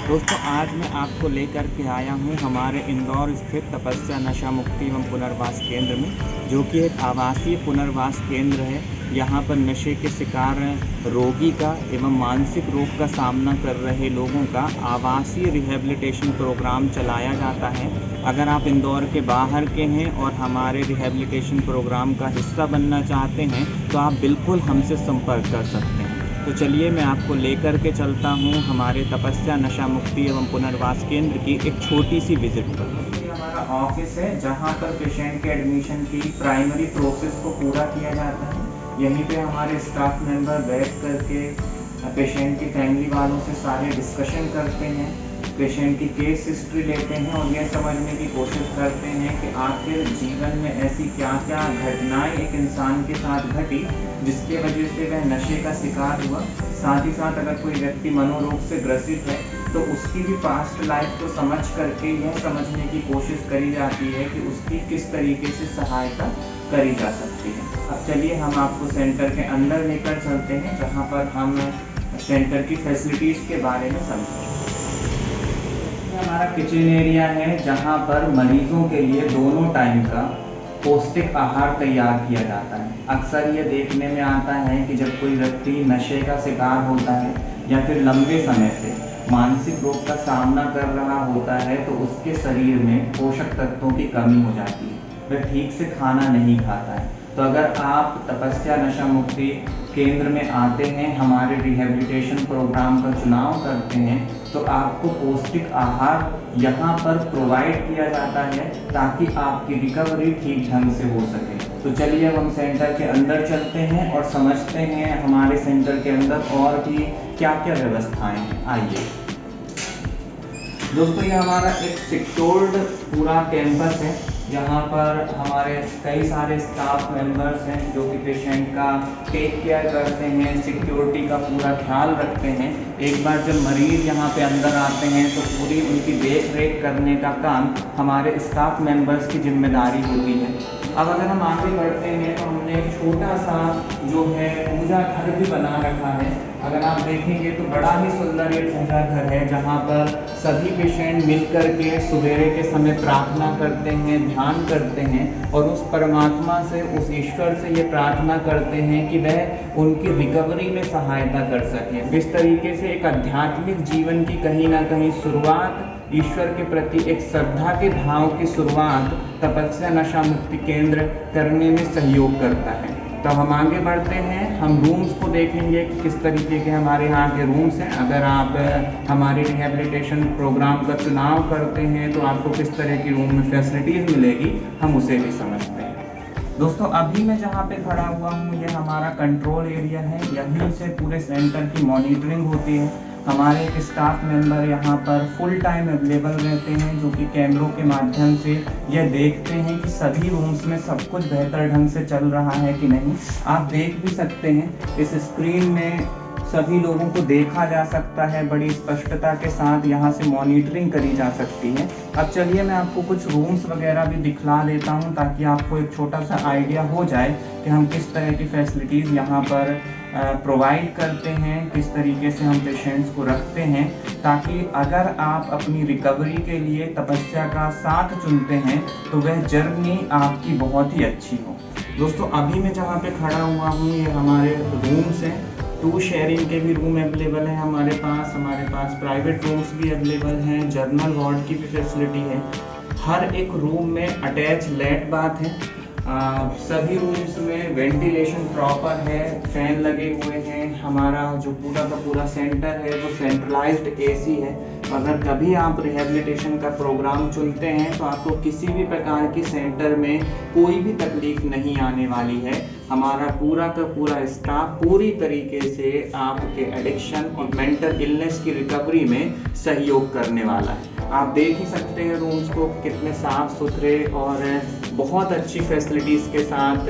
दोस्तों आज मैं आपको लेकर के आया हूँ हमारे इंदौर स्थित तपस्या नशा मुक्ति एवं पुनर्वास केंद्र में, जो कि एक आवासीय पुनर्वास केंद्र है। यहाँ पर नशे के शिकार रोगी का एवं मानसिक रोग का सामना कर रहे लोगों का आवासीय रिहैबिलिटेशन प्रोग्राम चलाया जाता है। अगर आप इंदौर के बाहर के हैं और हमारे रिहैबिलिटेशन प्रोग्राम का हिस्सा बनना चाहते हैं तो आप बिल्कुल हमसे संपर्क कर सकते हैं। तो चलिए मैं आपको लेकर के चलता हूँ हमारे तपस्या नशा मुक्ति एवं पुनर्वास केंद्र की एक छोटी सी विजिट पर। ये हमारा ऑफिस है जहाँ पर पेशेंट के एडमिशन की प्राइमरी प्रोसेस को पूरा किया जाता है। यहीं पे हमारे स्टाफ मेंबर बैठ करके पेशेंट की फैमिली वालों से सारे डिस्कशन करते हैं, पेशेंट की केस हिस्ट्री लेते हैं और यह समझने की कोशिश करते हैं कि आखिर जीवन में ऐसी क्या क्या घटनाएं एक इंसान के साथ घटी जिसके वजह से वह नशे का शिकार हुआ। साथ ही साथ अगर कोई व्यक्ति मनोरोग से ग्रसित है तो उसकी भी पास्ट लाइफ को समझ करके यह समझने की कोशिश करी जाती है कि उसकी किस तरीके से सहायता करी जा सकती है। अब चलिए हम आपको सेंटर के अंदर लेकर चलते हैं जहाँ पर हम सेंटर की फैसिलिटीज़ के बारे में समझें। हमारा किचन एरिया है जहाँ पर मरीजों के लिए दोनों टाइम का पौष्टिक आहार तैयार किया जाता है। अक्सर ये देखने में आता है कि जब कोई व्यक्ति नशे का शिकार होता है या फिर लंबे समय से मानसिक रोग का सामना कर रहा होता है तो उसके शरीर में पोषक तत्वों की कमी हो जाती है, वह ठीक से खाना नहीं खाता है। तो अगर आप तपस्या नशा मुक्ति केंद्र में आते हैं, हमारे रिहैबिलिटेशन प्रोग्राम का चुनाव करते हैं तो आपको पौष्टिक आहार यहाँ पर प्रोवाइड किया जाता है ताकि आपकी रिकवरी ठीक ढंग से हो सके। तो चलिए अब हम सेंटर के अंदर चलते हैं और समझते हैं हमारे सेंटर के अंदर और भी क्या क्या व्यवस्थाएं हैं। आइए दोस्तों, ये हमारा एक सिक्योर्ड पूरा कैंपस है। यहाँ पर हमारे कई सारे स्टाफ मेंबर्स हैं जो कि पेशेंट का टेक केयर करते हैं, सिक्योरिटी का पूरा ख्याल रखते हैं। एक बार जब मरीज़ यहाँ पे अंदर आते हैं तो पूरी उनकी देख रेख करने का काम हमारे स्टाफ मेंबर्स की जिम्मेदारी होती है। अब अगर हम आगे बढ़ते हैं तो हमने एक छोटा सा जो है पूजा घर भी बना रखा है। अगर आप देखेंगे तो बड़ा ही सुंदर ये पूजा घर है जहाँ पर सभी पेशेंट मिल कर के सवेरे के समय प्रार्थना करते हैं, ध्यान करते हैं और उस परमात्मा से, उस ईश्वर से ये प्रार्थना करते हैं कि वह उनकी रिकवरी में सहायता कर सके। इस तरीके से एक आध्यात्मिक जीवन की कहीं ना कहीं शुरुआत, ईश्वर के प्रति एक श्रद्धा के भाव की शुरुआत तपस्या नशा मुक्ति केंद्र करने में सहयोग करता है। तो हम आगे बढ़ते हैं, हम रूम्स को देखेंगे कि किस तरीके के हमारे यहाँ के रूम्स हैं। अगर आप हमारे रिहैबिलिटेशन प्रोग्राम का चुनाव करते हैं तो आपको किस तरह की रूम में फैसिलिटीज़ मिलेगी, हम उसे भी समझते हैं। दोस्तों, अभी मैं जहाँ पे खड़ा हुआ हूँ ये हमारा कंट्रोल एरिया है। यहीं से पूरे सेंटर की मॉनिटरिंग होती है। हमारे एक स्टाफ मेंबर यहाँ पर फुल टाइम अवेलेबल रहते हैं जो कि कैमरों के माध्यम से यह देखते हैं कि सभी रूम्स में सब कुछ बेहतर ढंग से चल रहा है कि नहीं। आप देख भी सकते हैं इस स्क्रीन में सभी लोगों को देखा जा सकता है, बड़ी स्पष्टता के साथ यहाँ से मॉनिटरिंग करी जा सकती है। अब चलिए मैं आपको कुछ रूम्स वगैरह भी दिखला देता हूँ ताकि आपको एक छोटा सा आइडिया हो जाए कि हम किस तरह की फैसिलिटीज़ यहाँ पर प्रोवाइड करते हैं, किस तरीके से हम पेशेंट्स को रखते हैं, ताकि अगर आप अपनी रिकवरी के लिए तपस्या का साथ चुनते हैं तो वह जर्नी आपकी बहुत ही अच्छी हो। दोस्तों, अभी मैं जहाँ पे खड़ा हुआ हूँ ये हमारे रूम्स हैं। 2 शेयरिंग के भी रूम अवेलेबल हैं हमारे पास प्राइवेट रूम्स भी अवेलेबल हैं, जर्नल वार्ड की भी फैसिलिटी है। हर एक रूम में अटैच लेट बाथ है। सभी रूम्स में वेंटिलेशन प्रॉपर है, फैन लगे हुए हैं। हमारा जो पूरा का पूरा सेंटर है वो सेंट्रलाइज्ड एसी है। अगर कभी आप रिहैबिलिटेशन का प्रोग्राम चुनते हैं तो आपको किसी भी प्रकार की सेंटर में कोई भी तकलीफ नहीं आने वाली है। हमारा पूरा का पूरा स्टाफ पूरी तरीके से आपके एडिक्शन और मेंटल इलनेस की रिकवरी में सहयोग करने वाला है। आप देख ही सकते हैं रूम्स को कितने साफ़ सुथरे और बहुत अच्छी फैसिलिटीज़ के साथ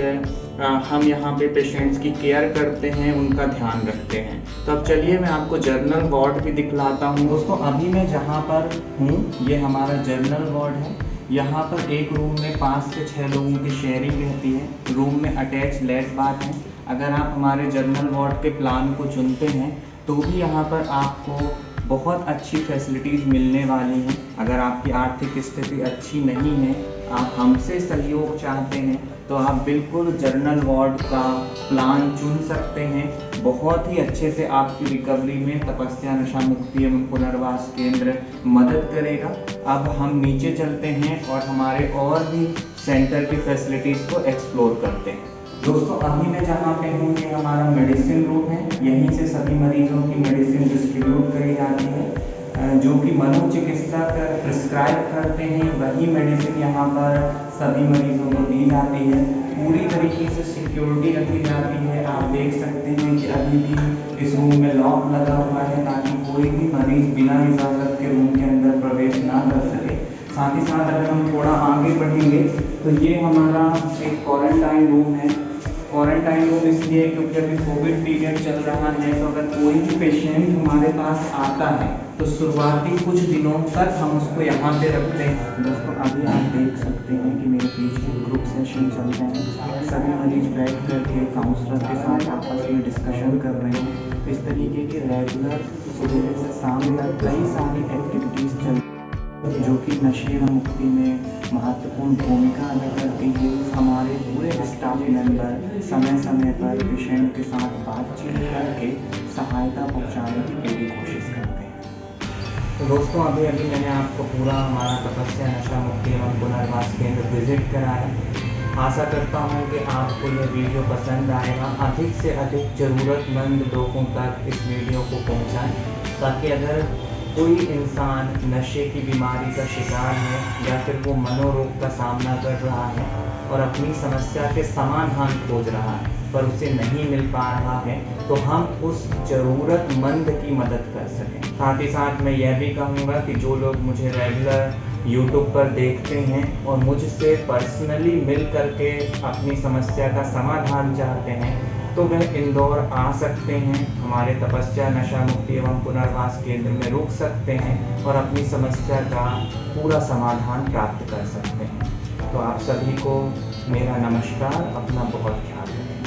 हम यहाँ पे पेशेंट्स की केयर करते हैं, उनका ध्यान रखते हैं। तो अब चलिए मैं आपको जर्नल वार्ड भी दिखलाता हूँ। दोस्तों, अभी मैं जहाँ पर हूँ ये हमारा जर्नल वार्ड है। यहाँ पर एक रूम में 5 से 6 लोगों की शेयरिंग रहती है। रूम में अटैच लेट बाथ है। अगर आप हमारे जर्नल वार्ड के प्लान को चुनते हैं तो भी यहाँ पर आपको बहुत अच्छी फैसिलिटीज़ मिलने वाली हैं। अगर आपकी आर्थिक स्थिति अच्छी नहीं है, आप हमसे सहयोग चाहते हैं, तो आप बिल्कुल जनरल वार्ड का प्लान चुन सकते हैं। बहुत ही अच्छे से आपकी रिकवरी में तपस्या नशा मुक्ति एवं पुनर्वास केंद्र मदद करेगा। अब हम नीचे चलते हैं और हमारे और भी सेंटर की फैसिलिटीज़ को एक्सप्लोर करते हैं। दोस्तों, अभी मैं जहाँ पे हूँ ये हमारा मेडिसिन रूम है। यहीं से सभी मरीजों की मेडिसिन डिस्ट्रीब्यूट करी जाती है। जो कि मनोचिकित्सक प्रिस्क्राइब करते हैं वही मेडिसिन यहाँ पर सभी मरीजों को दी जाती है। पूरी तरीके से सिक्योरिटी रखी जाती है। आप देख सकते हैं कि अभी भी इस रूम में लॉक लगा हुआ है ताकि कोई भी मरीज बिना इजाज़त के रूम के अंदर प्रवेश ना कर सके। साथ ही साथ अगर हम थोड़ा आगे बढ़ेंगे तो ये हमारा एक क्वारंटाइन रूम है। क्वारंटाइन रूम इसलिए क्योंकि अभी कोविड पीरियड चल रहा है, तो अगर कोई भी पेशेंट हमारे पास आता है तो शुरुआती कुछ दिनों तक हम उसको यहाँ पे रखते हैं। दोस्तों, अभी आप देख सकते हैं कि मेरे पीछे ग्रुप सेशन चल रहे हैं। सभी मरीज बैठ करके काउंसलर के साथ आपस में डिस्कशन कर रहे हैं। इस तरीके की रेगुलर सुबह से शाम तक कई सारी एक्टिविटीज़ चल रही हैं जो कि नशे एवं मुक्ति में महत्वपूर्ण भूमिका अदा करती है। हमारे पूरे स्टाफ मेंबर समय समय पर पेशेंट के साथ बातचीत करके सहायता पहुंचाने की पूरी कोशिश करते हैं। तो दोस्तों, अभी मैंने आपको पूरा हमारा तपस्या नशा मुक्ति एवं पुनर्वास केंद्र विजिट कराया। आशा करता हूँ कि आपको ये वीडियो पसंद आएगा। अधिक से अधिक ज़रूरतमंद लोगों तक इस वीडियो को पहुँचाएँ, ताकि अगर कोई इंसान नशे की बीमारी का शिकार है या फिर वो मनोरोग का सामना कर रहा है और अपनी समस्या के समाधान खोज रहा है पर उसे नहीं मिल पा रहा है, तो हम उस ज़रूरतमंद की मदद कर सकें। साथ ही साथ मैं यह भी कहूँगा कि जो लोग मुझे रेगुलर YouTube पर देखते हैं और मुझसे पर्सनली मिल करके अपनी समस्या का समाधान चाहते हैं, तो वह इंदौर आ सकते हैं। हमारे तपस्या नशा मुक्ति एवं पुनर्वास केंद्र में रुक सकते हैं और अपनी समस्या का पूरा समाधान प्राप्त कर सकते हैं। तो आप सभी को मेरा नमस्कार। अपना बहुत ख्याल रखें।